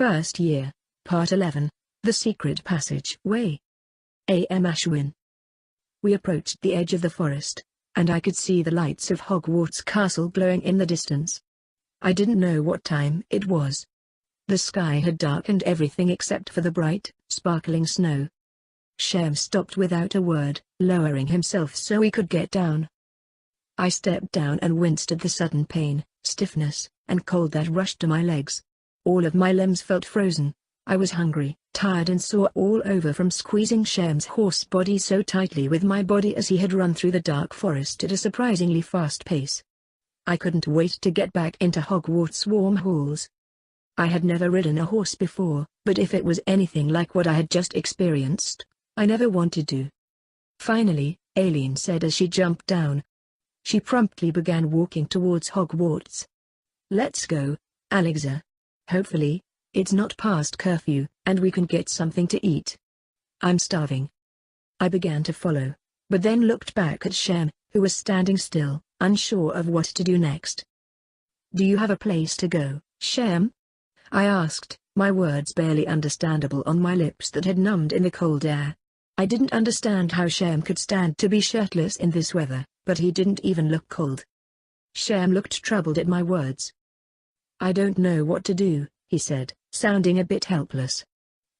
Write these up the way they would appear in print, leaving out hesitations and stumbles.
First Year, Part 11, The Secret Passageway. A.M. Ashwin. We approached the edge of the forest, and I could see the lights of Hogwarts Castle glowing in the distance. I didn't know what time it was. The sky had darkened everything except for the bright, sparkling snow. Shem stopped without a word, lowering himself so we could get down. I stepped down and winced at the sudden pain, stiffness, and cold that rushed to my legs. All of my limbs felt frozen. I was hungry, tired and sore all over from squeezing Shem's horse body so tightly with my body as he had run through the dark forest at a surprisingly fast pace. I couldn't wait to get back into Hogwarts' warm halls. I had never ridden a horse before, but if it was anything like what I had just experienced, I never wanted to. Finally, Aileen said as she jumped down. She promptly began walking towards Hogwarts. "Let's go, Alexa. Hopefully, it's not past curfew, and we can get something to eat. I'm starving." I began to follow, but then looked back at Shem, who was standing still, unsure of what to do next. "Do you have a place to go, Shem?" I asked, my words barely understandable on my lips that had numbed in the cold air. I didn't understand how Shem could stand to be shirtless in this weather, but he didn't even look cold. Shem looked troubled at my words. "I don't know what to do," he said, sounding a bit helpless.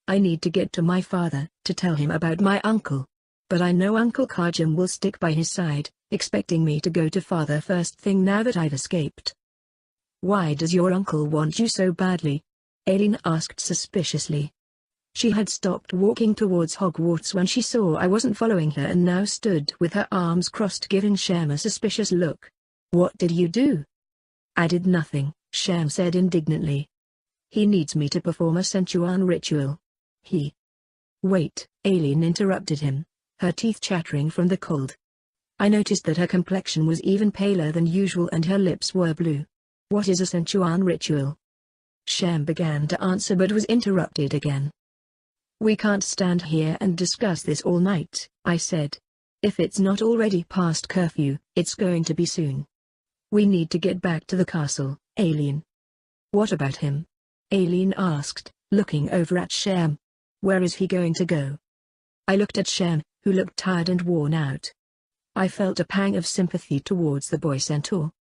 "I need to get to my father, to tell him about my uncle. But I know Uncle Kajam will stick by his side, expecting me to go to father first thing now that I've escaped." "Why does your uncle want you so badly?" Aileen asked suspiciously. She had stopped walking towards Hogwarts when she saw I wasn't following her and now stood with her arms crossed giving Shem a suspicious look. "What did you do?" "I did nothing," Shem said indignantly. "He needs me to perform a Senchuan ritual. He—" "Wait," Aileen interrupted him, her teeth chattering from the cold. I noticed that her complexion was even paler than usual and her lips were blue. "What is a Senchuan ritual?" Shem began to answer but was interrupted again. "We can't stand here and discuss this all night," I said. "If it's not already past curfew, it's going to be soon. We need to get back to the castle, Aileen." "What about him?" Aileen asked, looking over at Shem. "Where is he going to go?" I looked at Shem, who looked tired and worn out. I felt a pang of sympathy towards the boy centaur.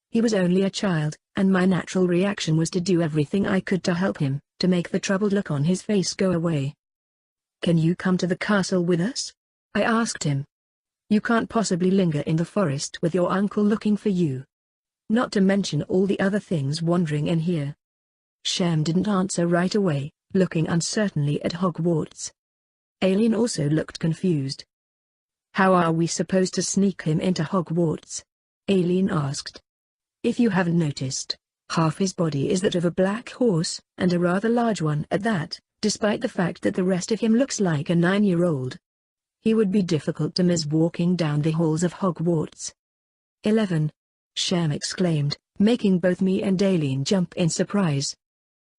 He was only a child, and my natural reaction was to do everything I could to help him, to make the troubled look on his face go away. "Can you come to the castle with us?" I asked him. "You can't possibly linger in the forest with your uncle looking for you. Not to mention all the other things wandering in here." Shem didn't answer right away, looking uncertainly at Hogwarts. Aileen also looked confused. "How are we supposed to sneak him into Hogwarts?" Aileen asked. "If you haven't noticed, half his body is that of a black horse, and a rather large one at that, despite the fact that the rest of him looks like a 9-year-old. He would be difficult to miss walking down the halls of Hogwarts." 11. Shem exclaimed, making both me and Aileen jump in surprise.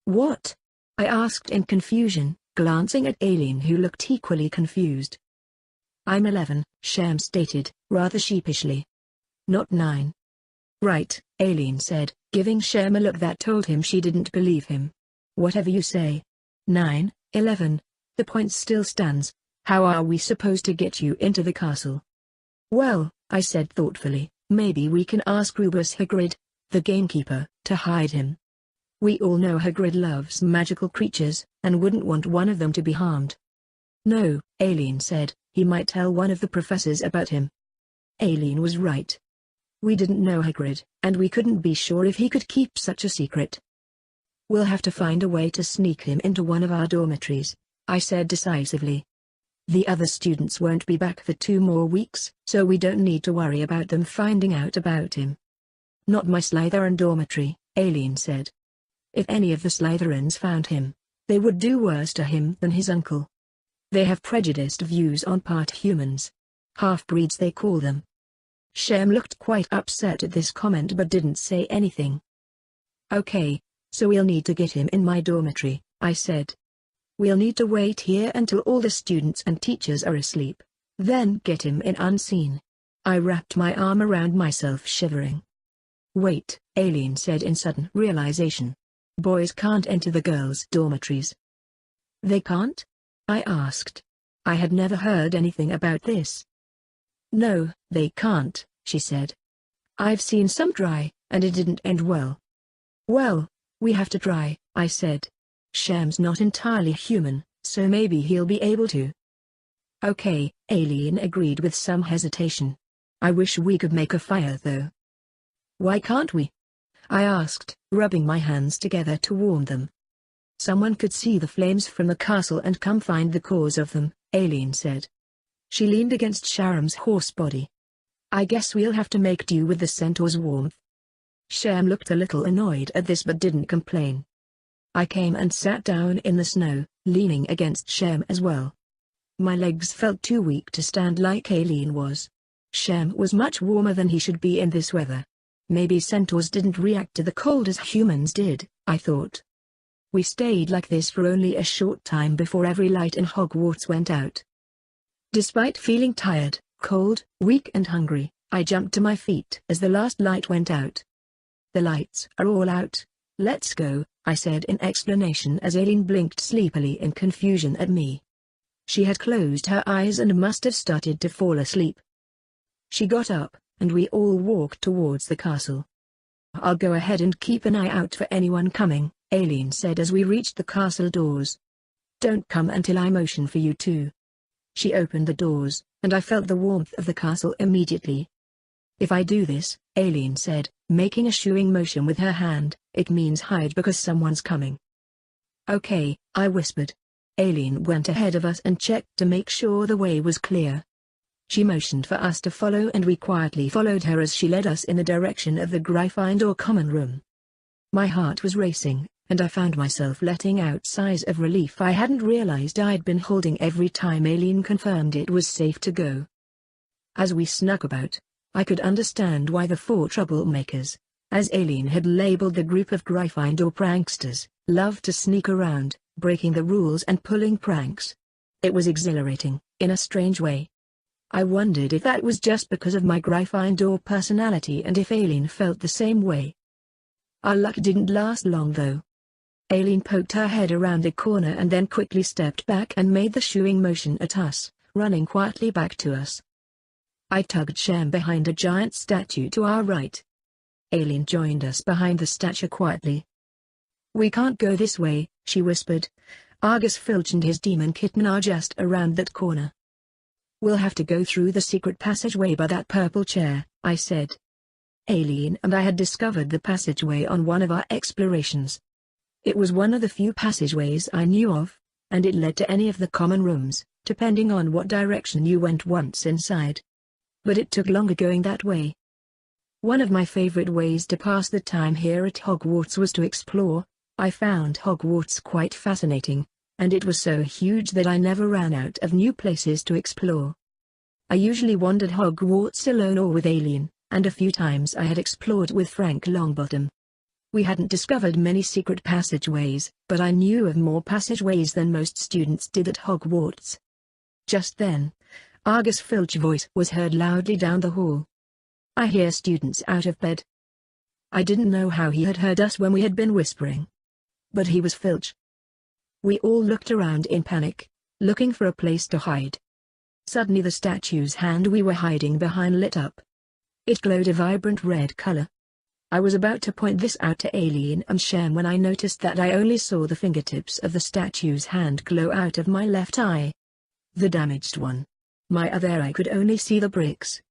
"What?" I asked in confusion, glancing at Aileen who looked equally confused. "I'm 11, Shem stated, rather sheepishly. "Not 9. "Right," Aileen said, giving Shem a look that told him she didn't believe him. "Whatever you say. 9, 11, the point still stands. How are we supposed to get you into the castle?" "Well," I said thoughtfully, "maybe we can ask Rubus Hagrid, the gamekeeper, to hide him. We all know Hagrid loves magical creatures, and wouldn't want one of them to be harmed." "No," Aileen said, "he might tell one of the professors about him." Aileen was right. We didn't know Hagrid, and we couldn't be sure if he could keep such a secret. "We'll have to find a way to sneak him into one of our dormitories," I said decisively. "The other students won't be back for 2 more weeks, so we don't need to worry about them finding out about him." "Not my Slytherin dormitory," Aileen said. "If any of the Slytherins found him, they would do worse to him than his uncle. They have prejudiced views on part humans. Half-breeds they call them." Shem looked quite upset at this comment but didn't say anything. "Okay, so we'll need to get him in my dormitory," I said. "We'll need to wait here until all the students and teachers are asleep, then get him in unseen." I wrapped my arm around myself shivering. "Wait," Aileen said in sudden realization. Boys can't enter the girls' dormitories. They can't? I asked. I had never heard anything about this. No, they can't, she said. I've seen some try, and it didn't end well. Well, we have to try, I said. Sham's not entirely human, so maybe he'll be able to. Okay, Aileen agreed with some hesitation. I wish we could make a fire though. Why can't we? I asked, rubbing my hands together to warm them. Someone could see the flames from the castle and come find the cause of them, Aileen said. She leaned against Sham's horse body. I guess we'll have to make do with the centaur's warmth. Sham looked a little annoyed at this but didn't complain. I came and sat down in the snow, leaning against Sham as well. My legs felt too weak to stand like Aileen was. Sham was much warmer than he should be in this weather. Maybe centaurs didn't react to the cold as humans did, I thought. We stayed like this for only a short time before every light in Hogwarts went out. Despite feeling tired, cold, weak and hungry, I jumped to my feet as the last light went out. The lights are all out, let's go, I said in explanation as Aileen blinked sleepily in confusion at me. She had closed her eyes and must have started to fall asleep. She got up, and we all walked towards the castle. I'll go ahead and keep an eye out for anyone coming, Aileen said as we reached the castle doors. Don't come until I motion for you to. She opened the doors, and I felt the warmth of the castle immediately. If I do this, Aileen said, making a shooing motion with her hand, it means hide because someone's coming. Okay, I whispered. Aileen went ahead of us and checked to make sure the way was clear. She motioned for us to follow and we quietly followed her as she led us in the direction of the Gryffindor common room. My heart was racing, and I found myself letting out sighs of relief I hadn't realized I'd been holding every time Aileen confirmed it was safe to go. As we snuck about, I could understand why the four troublemakers, as Aileen had labeled the group of Gryffindor pranksters, loved to sneak around, breaking the rules and pulling pranks. It was exhilarating, in a strange way. I wondered if that was just because of my Gryffindor personality and if Aileen felt the same way. Our luck didn't last long though. Aileen poked her head around a corner and then quickly stepped back and made the shooing motion at us, running quietly back to us. I tugged Sham behind a giant statue to our right. Aileen joined us behind the statue quietly. We can't go this way, she whispered. Argus Filch and his demon kitten are just around that corner. We'll have to go through the secret passageway by that purple chair, I said. Aileen and I had discovered the passageway on one of our explorations. It was one of the few passageways I knew of, and it led to any of the common rooms, depending on what direction you went once inside. But it took longer going that way. One of my favorite ways to pass the time here at Hogwarts was to explore. I found Hogwarts quite fascinating, and it was so huge that I never ran out of new places to explore. I usually wandered Hogwarts alone or with Aileen, and a few times I had explored with Frank Longbottom. We hadn't discovered many secret passageways, but I knew of more passageways than most students did at Hogwarts. Just then, Argus Filch's voice was heard loudly down the hall. I hear students out of bed. I didn't know how he had heard us when we had been whispering. But he was Filch. We all looked around in panic, looking for a place to hide. Suddenly the statue's hand we were hiding behind lit up. It glowed a vibrant red color. I was about to point this out to Aileen and Sham when I noticed that I only saw the fingertips of the statue's hand glow out of my left eye. The damaged one. My other eye could only see the bricks.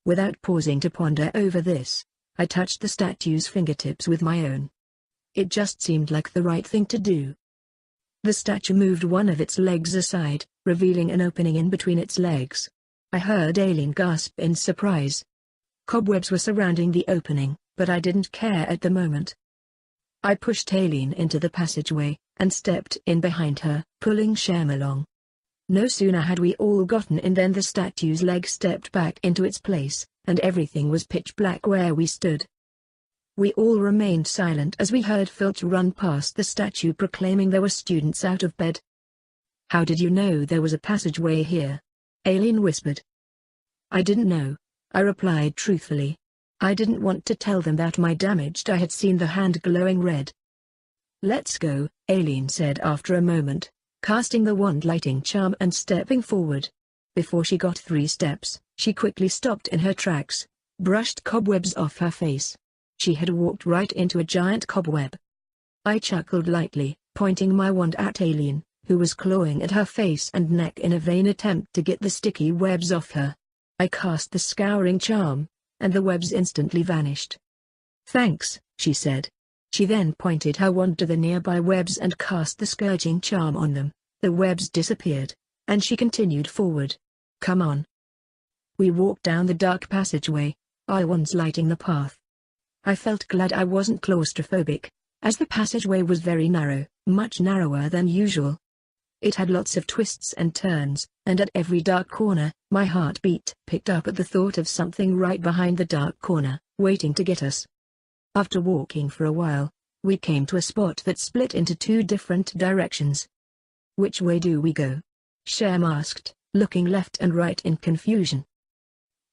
Without pausing to ponder over this, I touched the statue's fingertips with my own. It just seemed like the right thing to do. The statue moved one of its legs aside, revealing an opening in between its legs. I heard Aileen gasp in surprise. Cobwebs were surrounding the opening, but I didn't care at the moment. I pushed Aileen into the passageway, and stepped in behind her, pulling Sham along. No sooner had we all gotten in than the statue's leg stepped back into its place, and everything was pitch black where we stood. We all remained silent as we heard Filch run past the statue proclaiming there were students out of bed. "How did you know there was a passageway here?" Aileen whispered. "I didn't know," I replied truthfully. I didn't want to tell them that my damaged eye had seen the hand glowing red. Let's go, Aileen said after a moment, casting the wand lighting charm and stepping forward. Before she got 3 steps, she quickly stopped in her tracks, brushed cobwebs off her face. She had walked right into a giant cobweb. I chuckled lightly, pointing my wand at Aileen, who was clawing at her face and neck in a vain attempt to get the sticky webs off her. I cast the scouring charm, and the webs instantly vanished. "Thanks," she said. She then pointed her wand to the nearby webs and cast the scourging charm on them. The webs disappeared, and she continued forward. "Come on." We walked down the dark passageway, our wands lighting the path. I felt glad I wasn't claustrophobic, as the passageway was very narrow, much narrower than usual. It had lots of twists and turns, and at every dark corner, my heartbeat picked up at the thought of something right behind the dark corner, waiting to get us. After walking for a while, we came to a spot that split into 2 different directions. "Which way do we go?" Shem asked, looking left and right in confusion.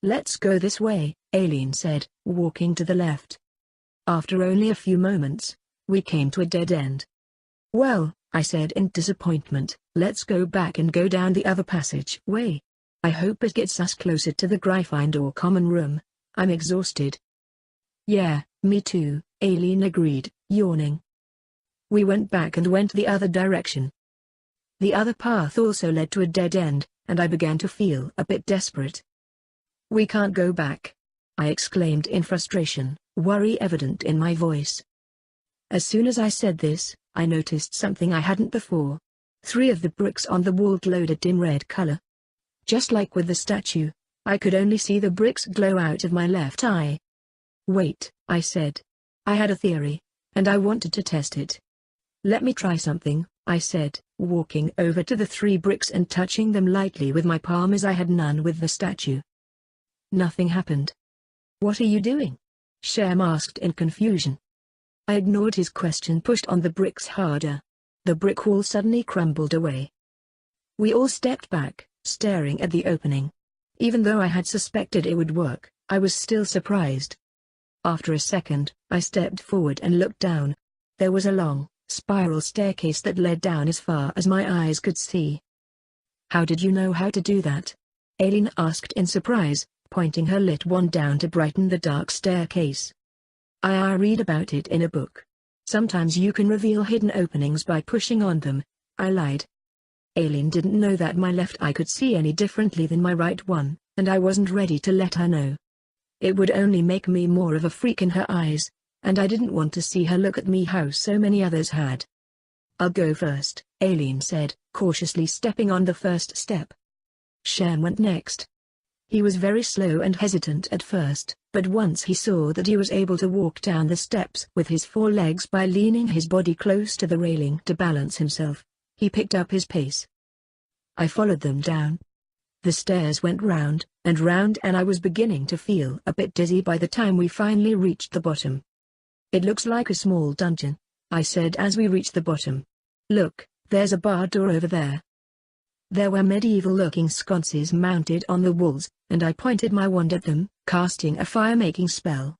"Let's go this way," Aileen said, walking to the left. After only a few moments, we came to a dead end. "Well," I said in disappointment, "let's go back and go down the other passageway. I hope it gets us closer to the Gryffindor common room. I'm exhausted." "Yeah, me too," Aileen agreed, yawning. We went back and went the other direction. The other path also led to a dead end, and I began to feel a bit desperate. "We can't go back," I exclaimed in frustration, worry evident in my voice. As soon as I said this, I noticed something I hadn't before. 3 of the bricks on the wall glowed a dim red color. Just like with the statue, I could only see the bricks glow out of my left eye. "Wait," I said. I had a theory, and I wanted to test it. "Let me try something," I said, walking over to the 3 bricks and touching them lightly with my palm as I had none with the statue. Nothing happened. "What are you doing?" Shem asked in confusion. I ignored his question, pushed on the bricks harder. The brick wall suddenly crumbled away. We all stepped back, staring at the opening. Even though I had suspected it would work, I was still surprised. After a second, I stepped forward and looked down. There was a long, spiral staircase that led down as far as my eyes could see. "How did you know how to do that?" Aileen asked in surprise, pointing her lit wand down to brighten the dark staircase. "I read about it in a book. Sometimes you can reveal hidden openings by pushing on them," I lied. Aileen didn't know that my left eye could see any differently than my right one, and I wasn't ready to let her know. It would only make me more of a freak in her eyes, and I didn't want to see her look at me how so many others had. "I'll go first," Aileen said, cautiously stepping on the first step. Shem went next. He was very slow and hesitant at first, but once he saw that he was able to walk down the steps with his 4 legs by leaning his body close to the railing to balance himself, he picked up his pace. I followed them down. The stairs went round and round, and I was beginning to feel a bit dizzy by the time we finally reached the bottom. "It looks like a small dungeon," I said as we reached the bottom. "Look, there's a barred door over there." There were medieval-looking sconces mounted on the walls, and I pointed my wand at them, casting a fire-making spell.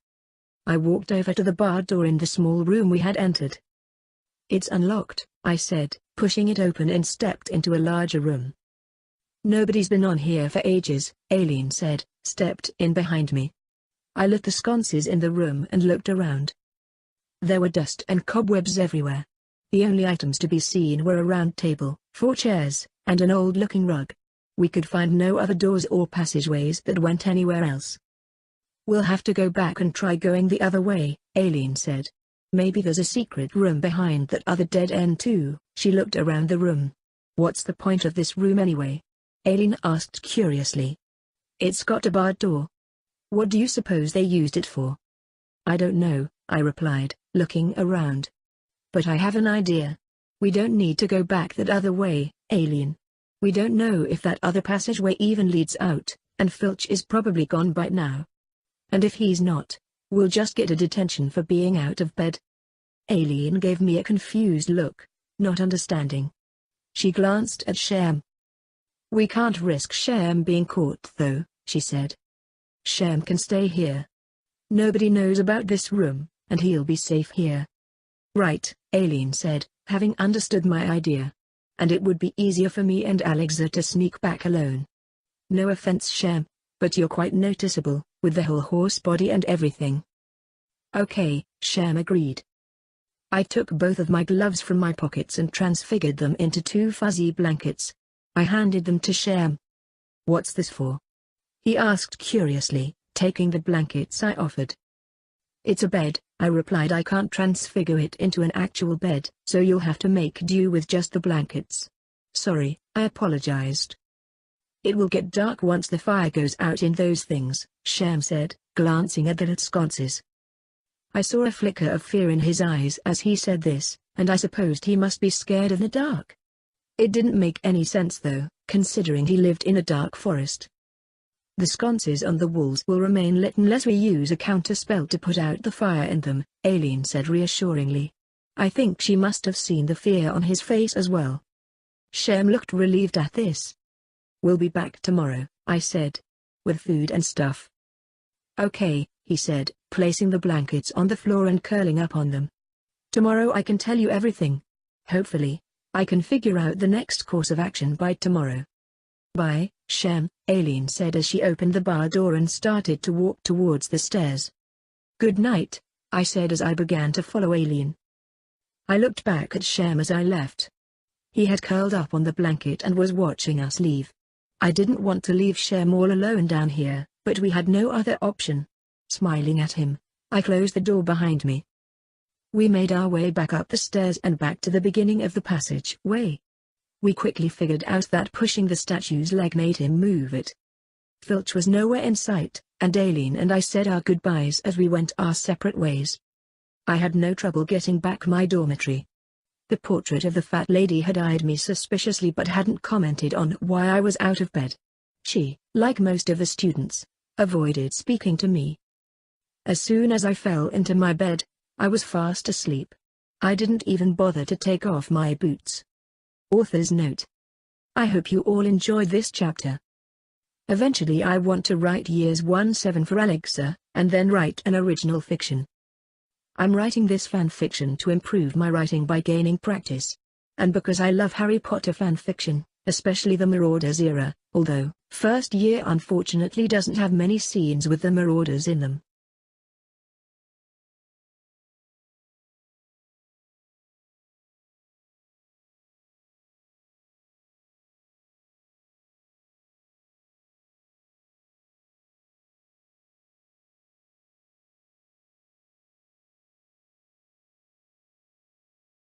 I walked over to the barred door in the small room we had entered. "It's unlocked," I said, pushing it open, and stepped into a larger room. "Nobody's been on here for ages," Aileen said, stepped in behind me. I lit the sconces in the room and looked around. There were dust and cobwebs everywhere. The only items to be seen were a round table, 4 chairs, and an old-looking rug. We could find no other doors or passageways that went anywhere else. "We'll have to go back and try going the other way," Aileen said. "Maybe there's a secret room behind that other dead end too." She looked around the room. "What's the point of this room anyway?" Aileen asked curiously. "It's got a barred door. What do you suppose they used it for?" "I don't know," I replied, looking around. "But I have an idea. We don't need to go back that other way, Aileen. We don't know if that other passageway even leads out, and Filch is probably gone by now. And if he's not, we'll just get a detention for being out of bed." Aileen gave me a confused look, not understanding. She glanced at Shem. "We can't risk Shem being caught though," she said. "Shem can stay here. Nobody knows about this room, and he'll be safe here." Right, Aileen said, having understood my idea. And it would be easier for me and Alexa to sneak back alone. No offense, Shem, but you're quite noticeable, with the whole horse body and everything. Okay, Shem agreed. I took both of my gloves from my pockets and transfigured them into 2 fuzzy blankets. I handed them to Shem. What's this for? He asked curiously, taking the blankets I offered. It's a bed, I replied. I can't transfigure it into an actual bed, so you'll have to make do with just the blankets. Sorry, I apologized. It will get dark once the fire goes out in those things, Shem said, glancing at the lit sconces. I saw a flicker of fear in his eyes as he said this, and I supposed he must be scared of the dark. It didn't make any sense though, considering he lived in a dark forest. The sconces on the walls will remain lit unless we use a counterspell to put out the fire in them, Aileen said reassuringly. I think she must have seen the fear on his face as well. Shem looked relieved at this. We'll be back tomorrow, I said. With food and stuff. Okay, he said, placing the blankets on the floor and curling up on them. Tomorrow I can tell you everything. Hopefully, I can figure out the next course of action by tomorrow. Bye, Shem, Aileen said as she opened the bar door and started to walk towards the stairs. Good night, I said as I began to follow Aileen. I looked back at Shem as I left. He had curled up on the blanket and was watching us leave. I didn't want to leave Shem all alone down here, but we had no other option. Smiling at him, I closed the door behind me. We made our way back up the stairs and back to the beginning of the passageway. We quickly figured out that pushing the statue's leg made him move it. Filch was nowhere in sight, and Aileen and I said our goodbyes as we went our separate ways. I had no trouble getting back my dormitory. The portrait of the fat lady had eyed me suspiciously but hadn't commented on why I was out of bed. She, like most of the students, avoided speaking to me. As soon as I fell into my bed, I was fast asleep. I didn't even bother to take off my boots. Author's note. I hope you all enjoyed this chapter. Eventually I want to write years 1-7 for Alexa, and then write an original fiction. I'm writing this fanfiction to improve my writing by gaining practice. And because I love Harry Potter fanfiction, especially the Marauders era, although, first year unfortunately doesn't have many scenes with the Marauders in them.